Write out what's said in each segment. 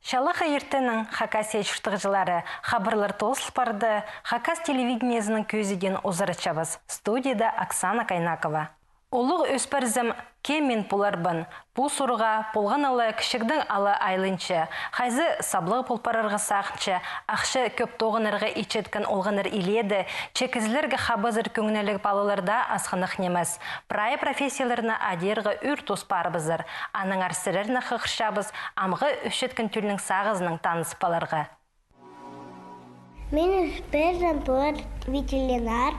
Чалаха ертенің Хакас ешіштіғжылары хабарлар тоғысыл барды Хакас телевидениесінің көзіден ұзырычабыз. Студияда Оксана Кайнакова. Олық өспәрзім кемен пуларбын. Бұл сұруға полған алы кішігдің алы айлынчы. Хайзы саблығы пулпарырғы сақынчы, ақшы көп тоғынырғы ичеткін олғаныр иледі. Чекізлергі хабазыр көңінелік балыларда асқынық неміз. Прайы профессияларына адерғы үр тұспарбызыр. Аның арсырырны қықшабыз, амғы үшеткін түлінің сағызының таныс баларға. Мен өспәрзім бұлар ветеринар.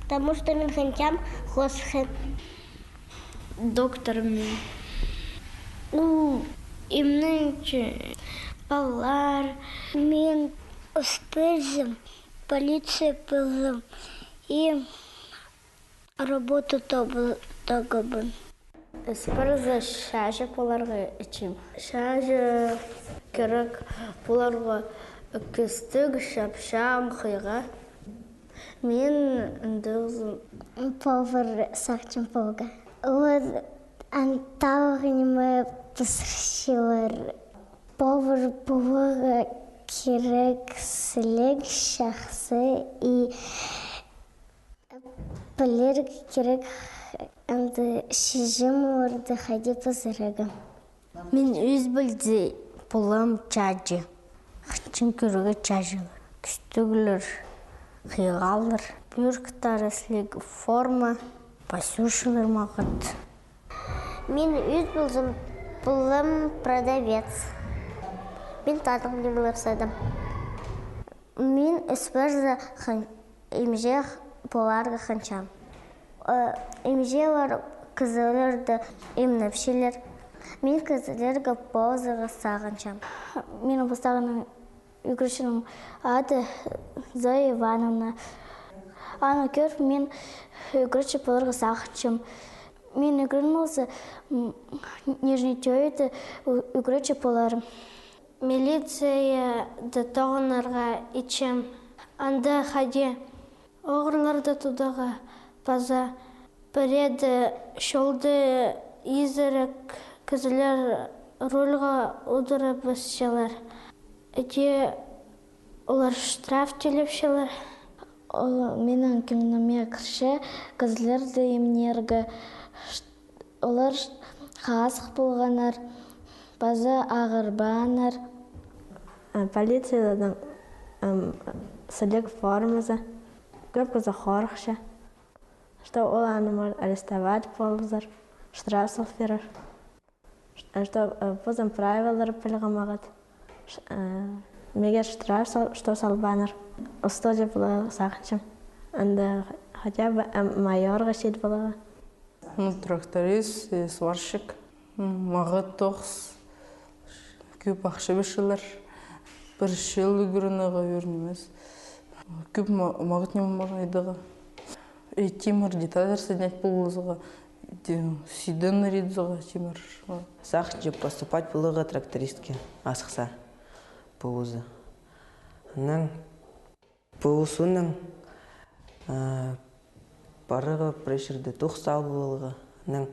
Потому что мен хотям хосхен. Доктор мен. Имненче балар. Мен өспәрзім полиция бұлым. И работу тогабын. Өспәрзі шәжі бұларға ішім. Шәжі керек бұларға күстік шапшам қиға. Мен дұғызым повар сақчым болға. Вот анталығыніме пысыршылар. Повар болға керек сілік шақсы и білер керек шежім орды қайды пысырығы. Мен өз білді болам чаджы. Қычын көрігі чаджылар. Күстігілер. Қиғалыр, бүрктар әслік форма, пасюшылар мағыт. Мен өз бұлым продавец. Мен татым немілер садым. Мен өспәрзі емже боларға қанчам. Емже бар кізілерді емнәпшелер. Мен кізілергі бозыға сағынчам. Мен бұстағының Югрышының ады Зоя Ивановна. Ана көр, мен Югрышы болырғы сақытшым. Мен Югрын олсы нежный тойды Югрышы боларым. Милиция да тоғынарға ичем. Анда хаде оғырларды тудаға база. Біреді шолды изірік кізілер рөлға ұдыры басшалар. Әде олар штраф төлепшілер. Менің көңіме кірші кізлерді емнергі. Олар қағасық болғанар, база ағырбанар. Полициядан сілік формазы, көп көзі қорықшы. Что ол анымар арестовать болызар, штраф салферар. Что позым правилар пілғамағат. Мегер штраф, что салбанар. Устойчив было сахчем. Анда хотя бы майор гашит было. Тракторист, сварщик, мағыт тоқс, көп ақшы бешілер. Бір шел үгірініға өрнемес. Көп мағыт немар айдыға. Тимар деталер саднять полызыға. Сиден ридзыға тимар. Сахче поступать было трактористке. Асықса. Пауза. Нан паузаның парыға прешерді тоқсал болыға. Нан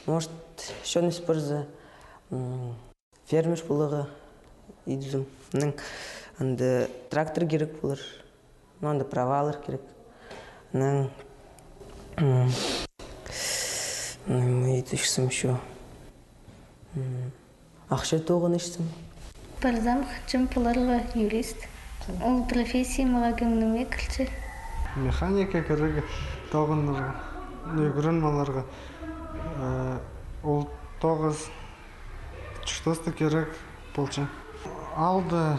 может шон используя фермеш болыға идзум. Нан анда трактор керек болыр. Анда правалар керек. Нан мы идушсам еще. Ақша тоғын ішсім. Барзам қычым бұларға юрист. Ол профессия маға көңіліме кілчі. Механика керегі тоғынларға, нүгірін маларға. Ол тоғыз чүштосты керек болчы. Алды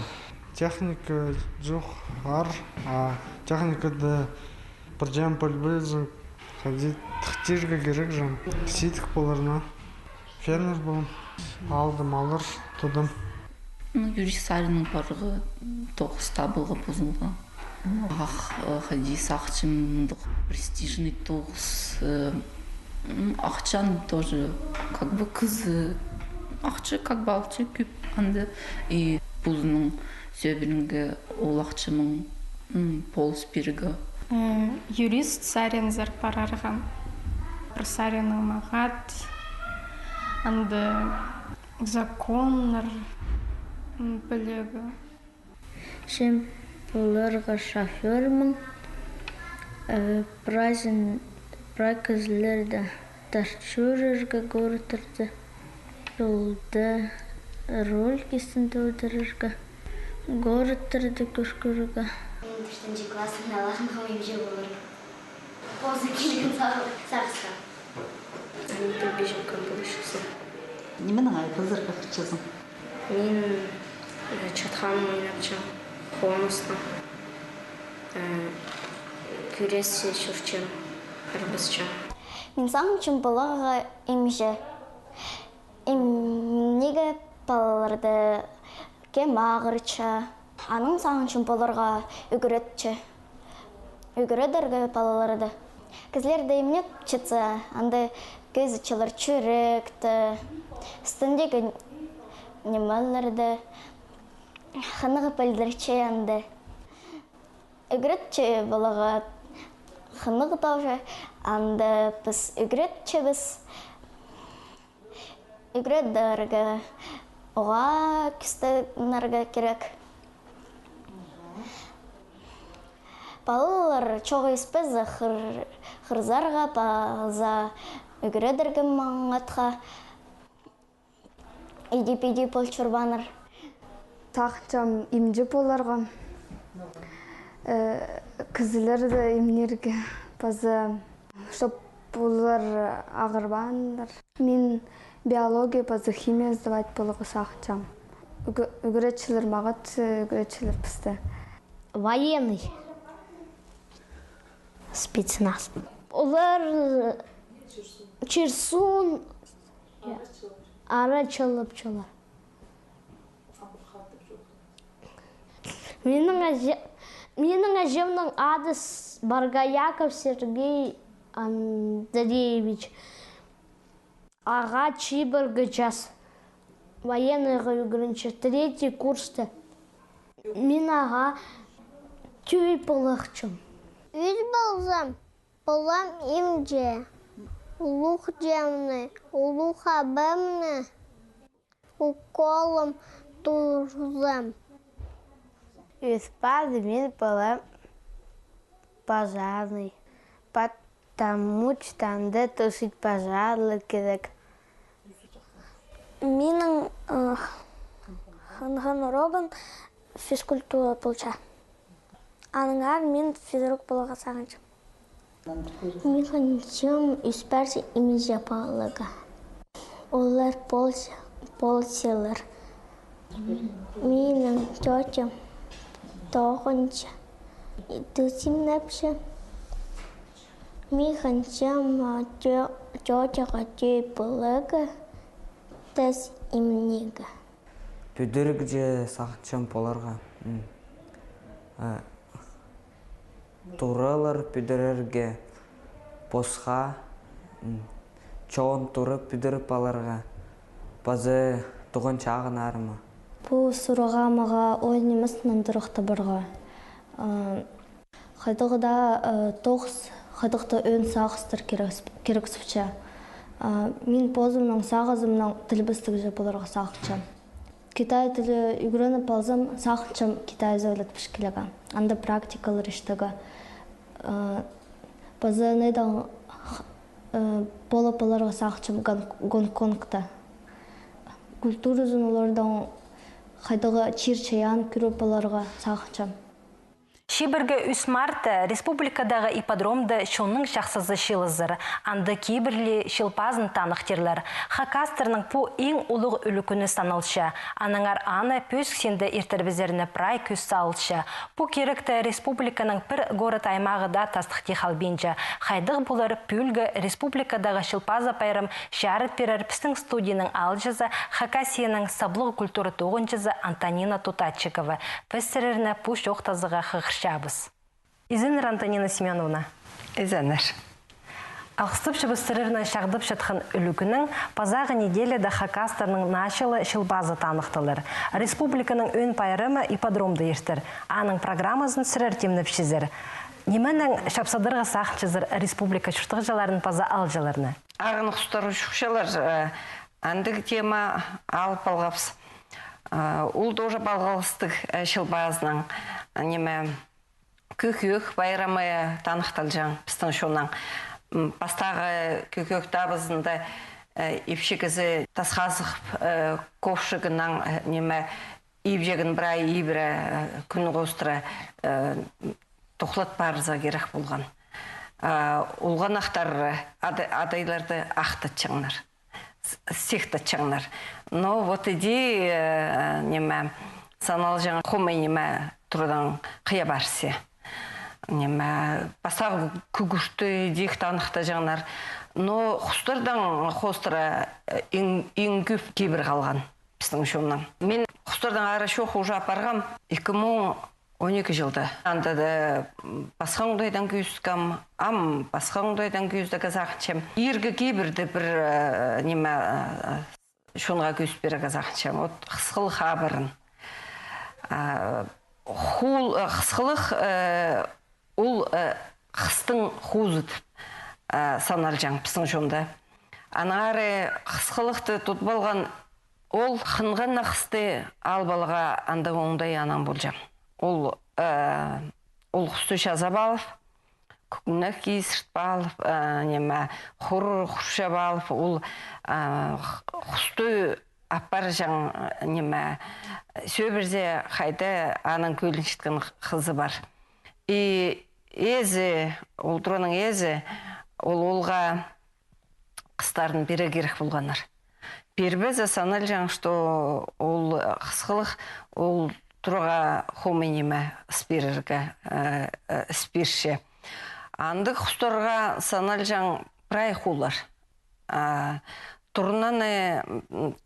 техника жоқ ар, техникада біржам пөлбейзім. Ходить тықтирге керек жан. Ситік боларына. Фермер болым. Алды малыр тудым. Юрисарының барығы тоғыз табылғы бұзылға. Хади сақчымдық престижный тоғыз. Ақчан тоже как бы кызы. Ақчы как бы алчы көп. Анды и бұзының сөбірінгі ол ақчымың полыс берігі. Юрист сарен зарпарарған. Сареның мағат. Анды законнар. білегі. Шем поларға шофермін. Брай кізлерді ташчурырға көрітірді. Жолда роль кесінде өдіріргі. Көрітірді көшкірігі. 4 классың алағын қойым же болыр. Позы келген сағысқа. Мен бежім композишасы. Неменің айқызырға қырчызың? Мен чатхан ойнапчам, қоныстым. Күресі шүрчем, ырбызчам. Мен сағынчым балаға емже. Неге балаларды кем ағырча. Аның сағынчым баларға үгіретчі. Үгіредерге балаларды. Кізлерді емнеп чыца, анды көзічілер чүректі, үстіндегі немаларды қанығы білдірче анды. Үгіретчі балаға қанығы даушы, анды біз үгіретчі біз. Үгіредерге оға күстінерге керек. Балалар чоғы іспезі қырзарға, база үгіредерге маңатқа едіп-едіп болчурбаныр. Тақчам имже боларға, кізілерді имнерге база щоб болар ағырбандар. Мен биология, база химия сдавать болығы сақчам. Үгіретшілер мағат, үгіретшілер пісті. Военный. Спецназ. Олар черсун ара чылып-чылар. Менің әжемнің аты Баргаяков Сергей Андреевич. Аға Чибіргі жас. Военныйға үгірінші 3-й курсты. Мен аға түй бұлықчым. Үз болсам, болам имже. Улух жемні, улух абымны. Уколым турзам. Үспады мен болам пожарный. Потому что анда тушить пожарлы керек. Менің ғанырогын физкультура болча. Аныңар мен физрук болуға сағынчым. Мен ғанычым үспәрсі имеже пағылыға. Олар полселер. Менің тетям тоғынча. Дұсим нәпші. Мен ғанычым тетяға тей болуға. Тәс имнеға. Бүдірік же сақчам боларға. Туралар бүдірерге босқа, чоғын тұрып бүдіріп баларға. Базы тұғын чағын арымы. Бұл сұраға маға ойнымысынан дұрықты бұрға. Қайдығыда тоғыз, қайдықты өн сағыстыр керек сұпча. Мен позымның сағызымның тілбістігі же бұларға сағытчам. Китай тілі үгірініп алзым, сағытчам Китай зәулет пішкеліға. Анда практикалар іштігі. Базы найдан болып оларға сағытчам Гонконгта. Культурызын олардан қайдығы чир-чаян күріп оларға сағытчам. Шибіргі 3 марта республикадағы ипподромды шоның шақсызы шилызыр. Анды кейбірлі шилпазын танықтерлер. Хакастерның по ең ұлық үлікіні саналшы. Аныңар аны пөсксенді ертербізеріні прай көз салшы. По керекті республиканың бір город аймағы да тастықты халбенжі. Қайдық болар пүлгі республикадағы шилпазы пайрым шарыт берер пістің студияның алжызы Хакасияның саблығы культуры тоғынжызы Антонина Тутатчикова. Пөстереріні пұш оқтазыға шабыз. Изенер Антонина Семеновна. Изенер. Алқыстып шыбыстырырына шағдып шатқан үлігінің пазағы неделеді Хакастерның начылы шылбазы танықтылыр. Республиканың өн пайрымы ипподромды ертір. Аның программасын сірер темніп шізір. Неменің шапсадырға сақчызыр республика шүртіғжаларын паза алжаларыны? Ағын құстары шүкшалар андығы тема алып алғапсы. Ул тоже балғалыстық шылбазның неме көкөк байрамы танықталжан пістің шонан. Бастағы көкөк табызында епшігізі тасқазық ковшығынан неме ибжегін бірай ибірі күн қостыры тұқлат барыза керек болған. Улған ақтар адайларды ақтатчаңдар, сектатчаңдар. Но вот иди неме санал жаңа қомай неме тұрдан қия барсы. Неме бастағы күгішті дейік танықта жаңар. Но құстардан қостыра ең көп кейбір қалған біздің шоннан. Мен құстардан ары шоқ ұжа апарғам 2012 жылда. Анда да басқа ұңдайдан күйістікам, басқа ұңдайдан күйістігі зақыншам. Ергі кейбірді бір неме шонға күйіст бері қазақыншам. Вот қысқылық абырын. Қысқылық ол қыстың хузыт санал жаң пісің жонда. Анағары қысқылықты тұт болған ол қынған нақысты албалыға анда оңдай анан бол жаң. Ол құсты жаза балып, күкіні кейсірт балып, құрша балып, ол құсты аппар жаң сөбірзе қайды анан көліншіткен қызы бар. И езі, ол тұрының езі, ол олға қыстарын бере керек болғанар. Бербезі санал жаң, что ол қысқылық, ол тұрға хомениме спирше. Андық құстарға санал жаң прай хулар. Тұрнаны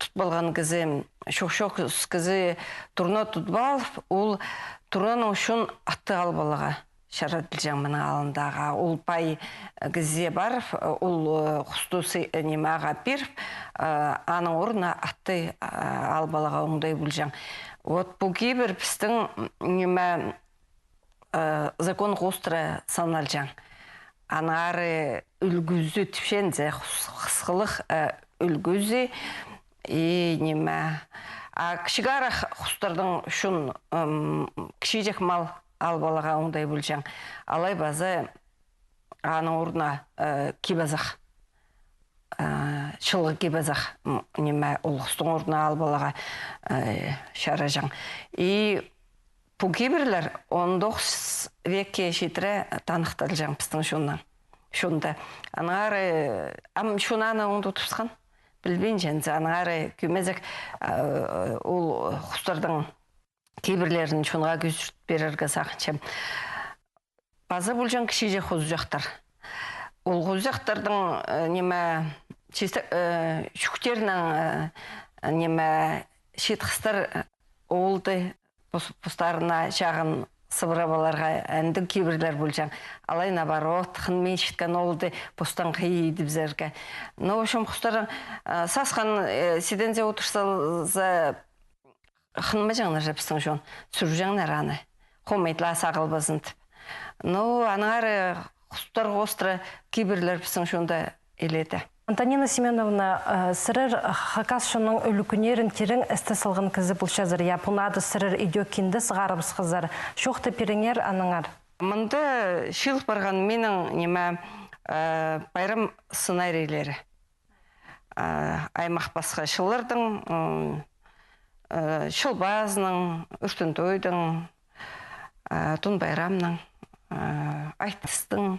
тұтбалған кізі, шоқ-шоқ кізі тұрна тұтбалып, ол тұрнаның үшін атты албалыға шарадыл жаң мұның алындаға. Ол пай кізе барып, ол құстусы немаға беріп, аның орына атты албалыға оңдай бұл жаң. Вот бұл кейбір пістің закон қостыра санал жаң. Анары үлгізі түпшензе, қысқылық үлгізі. Кішігарақ құстардың үшін кішежек мал албалыға оңдай бұл жаң. Алай базы аның орына кебазақ. Шылғы кебазақ ол құстың орына албалыға шара жаң. И бұл кейбірлер 19 векке жетірі танықтал жаң пістің шонда. Анағары шонаны оңды тұпсқан білбен жәнзі. Анағары көмезік ол құстардың кейбірлерін шонға көзірт берерге сақыншам. Базы бұл жаң кішеже қозу жақтар. Ол қозу жақтардың шүктерінің шет қыстар олды пұстарына жағын сыбырабаларға әндің кейбірлер бұл жаң. Алай набарот, қынмен шеткен олды пұстан қиейді бізерге. Но, в общем, құстардың сасқан седензе отырсалза қынма жаңлар жапыстың жон. Сүру жаңлар аны. Қомайтла сағылбазынды. Но, анағары құстар қостыры кейбірлер пістің жонда еледі. Антонина Семеновна, сырыр хакас шының үлікінерін терің әсті сылғын кізі бұл шазыр. Японады сырыр идеокинді сығарыбыз қызар. Шоқты переңер аныңар? Мұнда шылық барған менің байрам сценарийлері. Аймақ басқа шылырдың, шылбазының, үштін тойдың, тұн байрамның, айтыстың,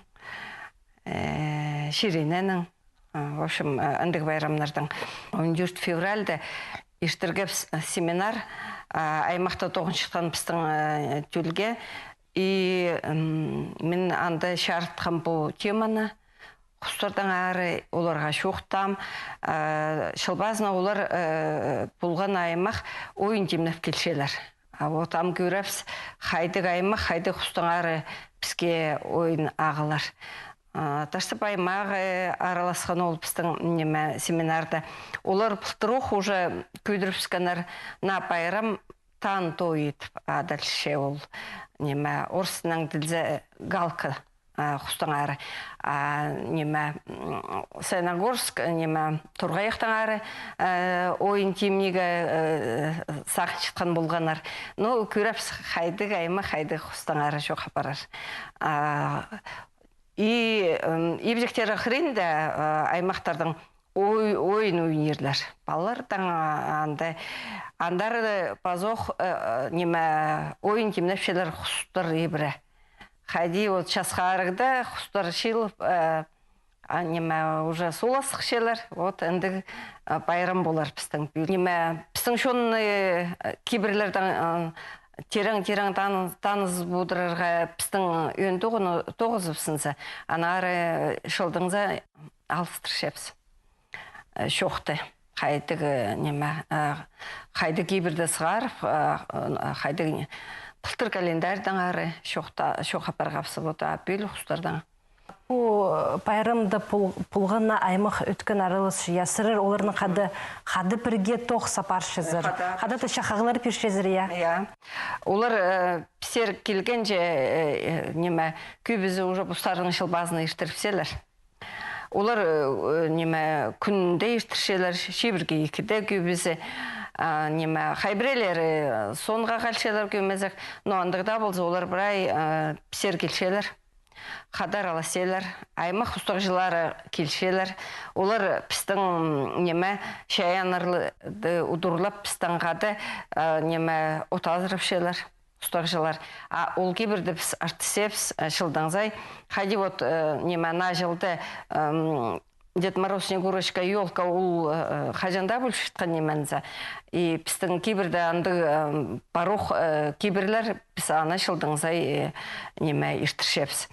шириненің. В общем, андық байрамнардың 14 февральда ештіргіп семинар аймақта тоғын шыққан біздің төлге. И мен анда шартқан бұл теманы құстардан әрі оларға шоқтам. Шылбазына олар болған аймақ ойын демніп келшелер. Вот ам көрәпс қайдық аймақ, қайдық құстан әрі бізге ойын ағылар. Таштып аймағы араласқан ол біздің семинарда. Олар бұлтыруқ уже көйдіріпсканар на байрам тан той етіп, а дальше ол орысының ділзе галка Хустаңары. Неме Саяногорск, неме Турғайықтаңары ойын тимнегі сақын шыққан болғанар. Но көрәпс қайдық аймы қайдық хустаңары жоқ апарар. Ибжектері қырында аймақтардың ойын ойнерлер. Балалардан андары пазоқ неме ойын темнепшелер хустар ебірі. Қайди от часқарыгда хустар шилып, неме уже суласық шелер, вот әнді байрам болар пістің. Неме пістің шоны кейбірлердің терең таныз будырарға пістің өн тоғызыпсынса, анары шылдыңза алыстыр шепсі. Шоқты. Қайдығы неме, қайды кейбірді сығарып, қайдығы Пылтыр календарьдан ары шоқ апарғапсы бота, бел ұқыстардан. Бұл пайрымды пұлғына аймақ өткен арылыс ясырыр, оларының қады бірге тоқ сапаршызыр. Қады тұша қағылар першезір, я? Олар пісер келгенже неме көбізі уже бұстарының шылбазыны ештіріпселер. Олар неме күнде ештіршелер, шебірге екіде көбізі. Неме хайбірелері сонға қалшелер көмезік, но андығда болса олар бірай пісер келшелер, қадар аласелер, аймақ ұстағжылары келшелер. Олар пістің неме шаянырлы ұдырлап пістің қады неме отазырып шелер, ұстағжылар. Ол кейбірді біз артысепс шылдаңзай, қайди вот неме на жылды Дед Мороз, Снегурочка, елка ол хажанда болып шытқан неменза. И пістің кейбірді анды барух кейбірлер біз ана шылдыңзай неме ештіршепс.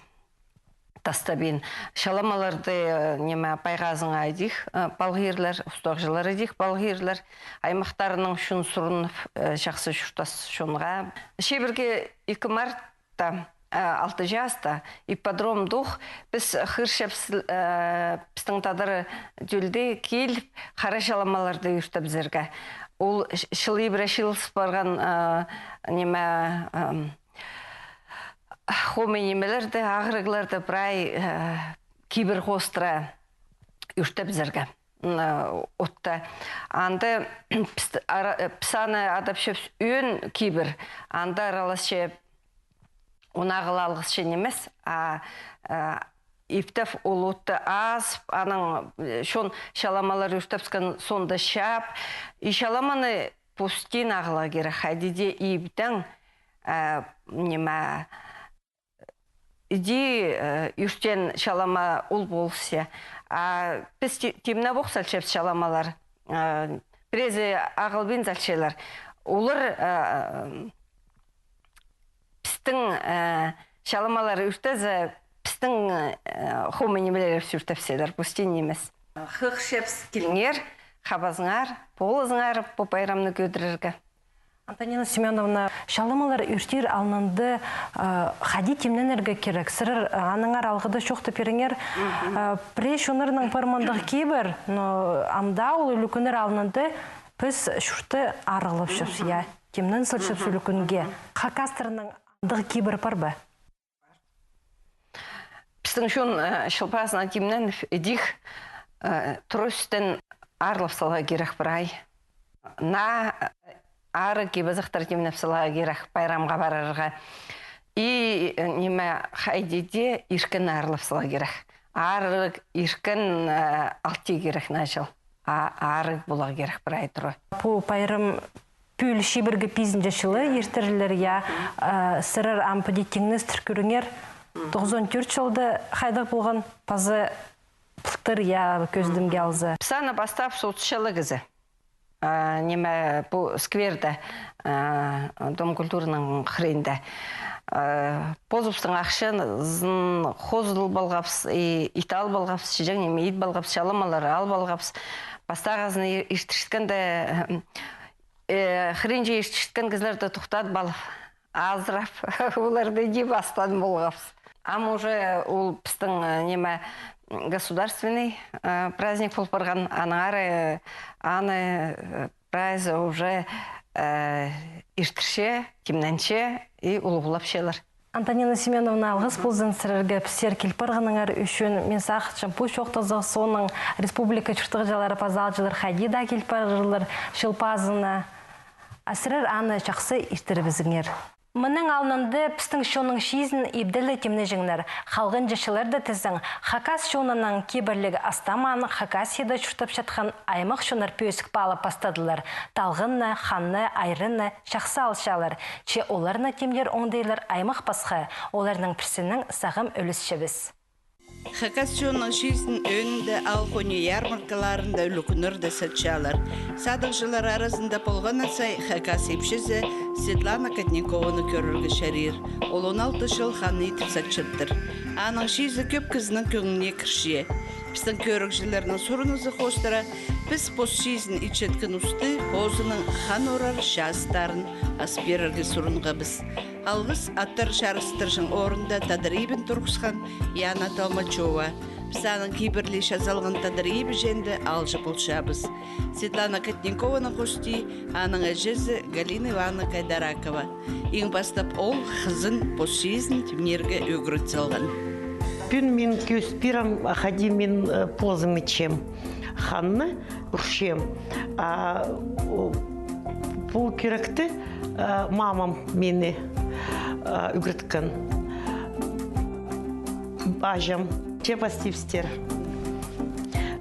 Тастабин. Шаламаларды неме пайғазың айдих балғирлер, ұстағжылар айдих балғирлер. Аймақтарының шын сұрын жақсы шүртас шынға. Шебірге 2 мартта 6 жаста ипподром дух біз хыршеп пістің тадыры жүлде келіп қара шаламаларды үштіп зіргі. Ол шылы бірі шылыс барған неме хоме немелерді, ағырғыларды бірай кейбір қостыра үштіп зіргі. Отта. Анды пісаны адапшеп өн кейбір. Анды аралас шеп Онағыл алғыс шен емес, иптәф олуытты аз, аның шон шаламалар үштәпскен сонда шап. И шаламаны пустин ағыла кері қайдеде иптәң неме иди үштен шалама ол болсы. Біз темна боқсал шеп шаламалар, презе ағылбен залшелер. Олар пістің шаламалары үштәзі пістің хоменемелері сүртәпседер, пустин емес. Хық шепс келіңер, қабазыңар, полызыңар по пайрамны көдіріргі. Антонина Семеновна, шаламалар үртер алынды қади темненерге керек. Сырыр аныңар алғыды шоқты періңер. Преш онырының пармандығы кейбір, но анда ол үлікінер алынды біз шүрті арғылып шөпсия. Темнен сылшып сүлікінге. Хакастырының андығы кейбір бар ба? Пістің шын шылпасына темнен едих тұрыстен арлып салға керек бірай. На ары кейбізіқтар темнеп салға керек байрамға барарға. И неме қайдеде иркін арлып салға керек. Арық иркін алты керек начал. Арық болға керек бірай тұры. Бұл байрам пүл шибіргі пизінде шылы ертірілер я сырыр ампадеттіңіз түркіріңер 94 жылды қайдақ болған пазы пұлтыр я көздімге алзы. Псаны бастап соғытшылы кізі. Неме бұл скверді Дом культурының қырында. Позыпстың ақшын қозыл балғапс, итал балғапс, жең неме ит балғапс, шаламалары ал балғапс. Бастағазыны ештішткенде Хренже ештішіткен кізлерді тұқтады балып, азырап, оларды де бастан болғапс. Ам уже ол пістің неме государственный праздник болып барған, анары аны праздник уже ештірше, темненше и ұлғылап шелер. Антонина Семеновна, алғыс болзын сірірге пісер келпірғыныңар үшін мен сақытшым бұл шоқтызы соның республика чүртіғы жалары пазалжылар хадида келпірғылар шылпазына. Асырыр аны жақсы ертірбізіңер. Мұның алынынды пістің шоның шизін ебділі темні жіңнер. Қалғын жешілерді тізің. Хакас шонының кебірлігі астаман, Хакас еді чүртіп жатқан аймақ шонар пөсік балы пастадылар. Талғынны, ханны, айрынны, жақсы алшалар. Че оларына темдер оңдайлар аймақ басқа. Оларының пірсінің сағым өлісшебіз. Хакас шоның шизін önünde алқоне ярмаркаларында үлікінірді сәтшалар. Садық жылар арасында болған асай Хакас епшізі Светлана Катникованы көріргі шәрер. Ол 16 жыл ханы етіп сәтшіттір. Аның шизі көп кізінің көңіне кіршие. Біздің көрік жыларының сұрынызы қостыра, біз пос шизін ичеткін ұсты, қозының хан орар шастарын асперіргі сұрынға біз. Алғыс аттар шарыстыршың орында Тадрибін тұрғысқан Яна Толмачова. Біздің кейбірлі шазалған Тадрибі женді алжы бұлшабыз. Светлана Катникованы қосты, аның әжізі Галина Ивановна Кайдаракова. Ең бастап ол қызын пос шизін темнерге өгіріт салған. Пүн мен көспирам хади мен позымы чем. Ханны ұршем. Бұл керекті мамам мені үгірткен. Ажам. Че пастивстер.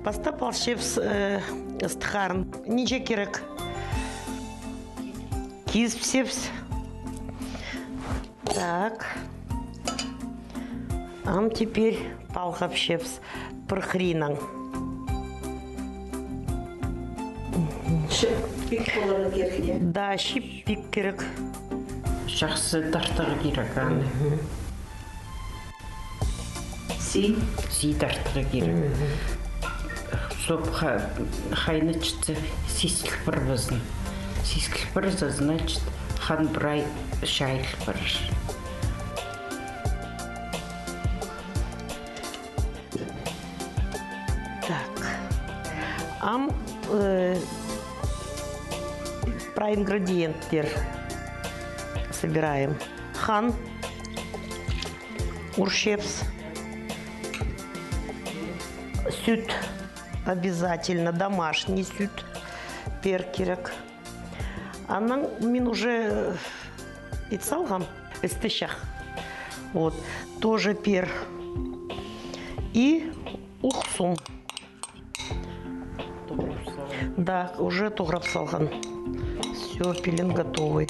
Пастап алшев стхарн. Ниче керек. Киз псевс. Так. Ам теперь палхапшевс прохринан. Шиппик болары керек. Да, шиппик керек. Жақсы тартығы керек аны. Си тартығы керек. Соп хайны чытсы сискілік бір бізін. Сискілік бір бізі, значит, хан брай шайлық бір. Ам про ингредиенты собираем. Хан, уршепс, сют обязательно, домашний сют, перкерек. Анан мен уже итсалгам эстещах. Вот, тоже пер. И ухсум. Да, уже туграп салган. Все, пилин готовый.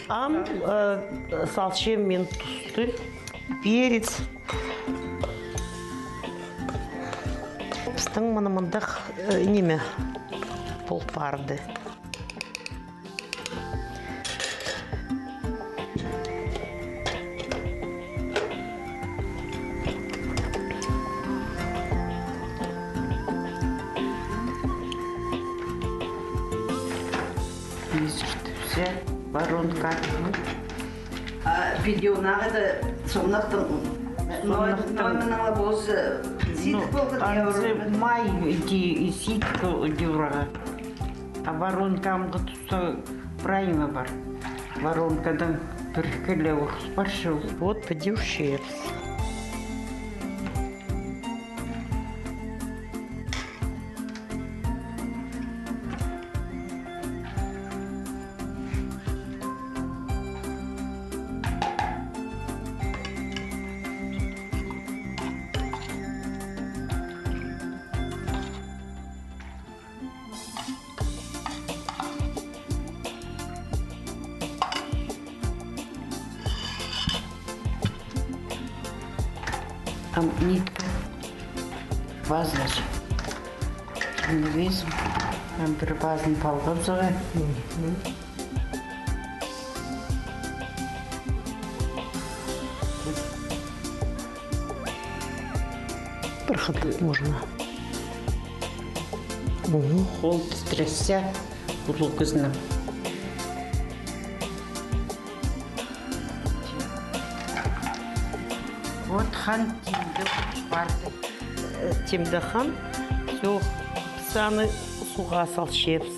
Ам салчем мен тусты, перец. Біздің мұнымындық неме полпарды. Воронка. Видеонаға да соннақтың нойманыңа бозы ситік болғын. Май ситік дюраға. А воронкамғы тұста правильно бар. Воронкадан бір кілі ұрыс бар шыл. Вот подевшие. Там нитка, вазлар. Не везу. Там бір базын палғап зоға. Проходить можно. Қол тістрессе, бұл күзіні. Вот хан тимді барды. Тимді хан, все, саны суға салшепс.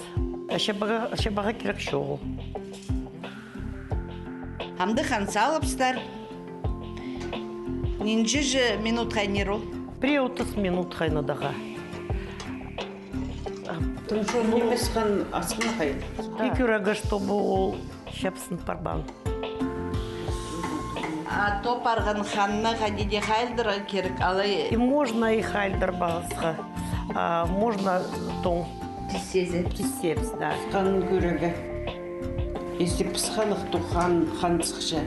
Шабаға керек шоғыл. Хамды хансалыпстар. Нинжі же минут қайнеру? 30 минут қайнадаға. Тыншо немес хан асқын қай? Кекюрага, чтобы ол шапсын парбан. А то парған ханна қадеде қайлдыра керек, алай... И можно и хайлдыр бағысқа. Можно тон. Тисезі, да. Қан көрегі. Если пысқалық то хан сықша.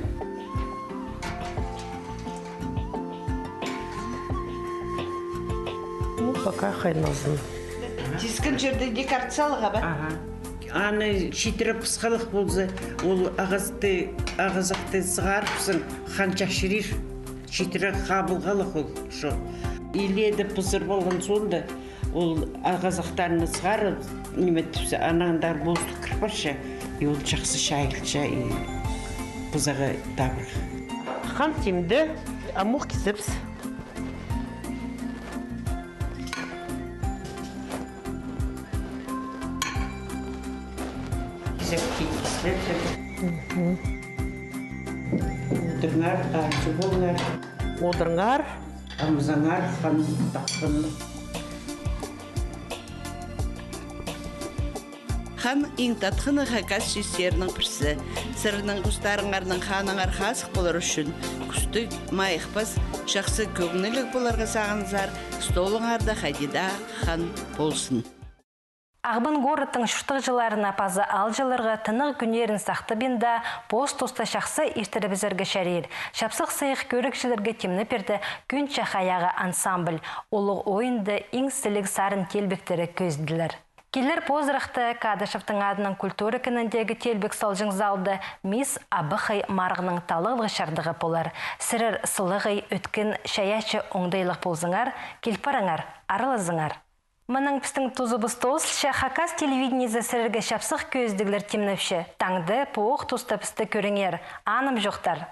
Ну, пока қайназын. Тискін жерде декарцалыға ба? Аны шетірі пысқалық болса, ол ағызақты сығарыпсың, хан чашырыр. Шетірі қабылғалық ол, шо. Иледі пысыр болған сонда, ол ағызақтарыны сығарып, неметіпсі, анаңдар болсы кірпарша, ол жақсы шайылша, бұзаға табыр. Хан тимді, амуқ кесіпс. Одырңар, арчы болыңар. Одырңар. Амзаңар, хан таққынны. Хан ең татқыны хакас жестерінің бірсі. Сырының құстарыңарының ханыңар қасық болар үшін. Күстік, майықпас, жақсы көгінілік боларға сағынызар, столыңарда қайдеда хан болсын. Ағбын горыттың шүртік жыларына пазы ал жылырға тынық күнерін сақты бенда пост-тоста шақсы ертірібізерге шәрер. Шапсық сайық көрікшілерге темні перді күн чахаяғы ансамбль. Олық ойынды еңсілік сарын телбектері көзділер. Келер позырықты Кадышевтың адының культура кініндегі телбек салжың залды мис абықай марғының талығы шардығы болар. Сірір сылығы өткін шаячы оңдайлық болзыңар, келпарыңар, арылызыңар. Мұның пістің тұзыбыз тоғысылша Хакас телевидениесі сірірге шапсық көздігілер темніпші. Таңды, поқ тұста пісті көріңер. Аным жоқтар.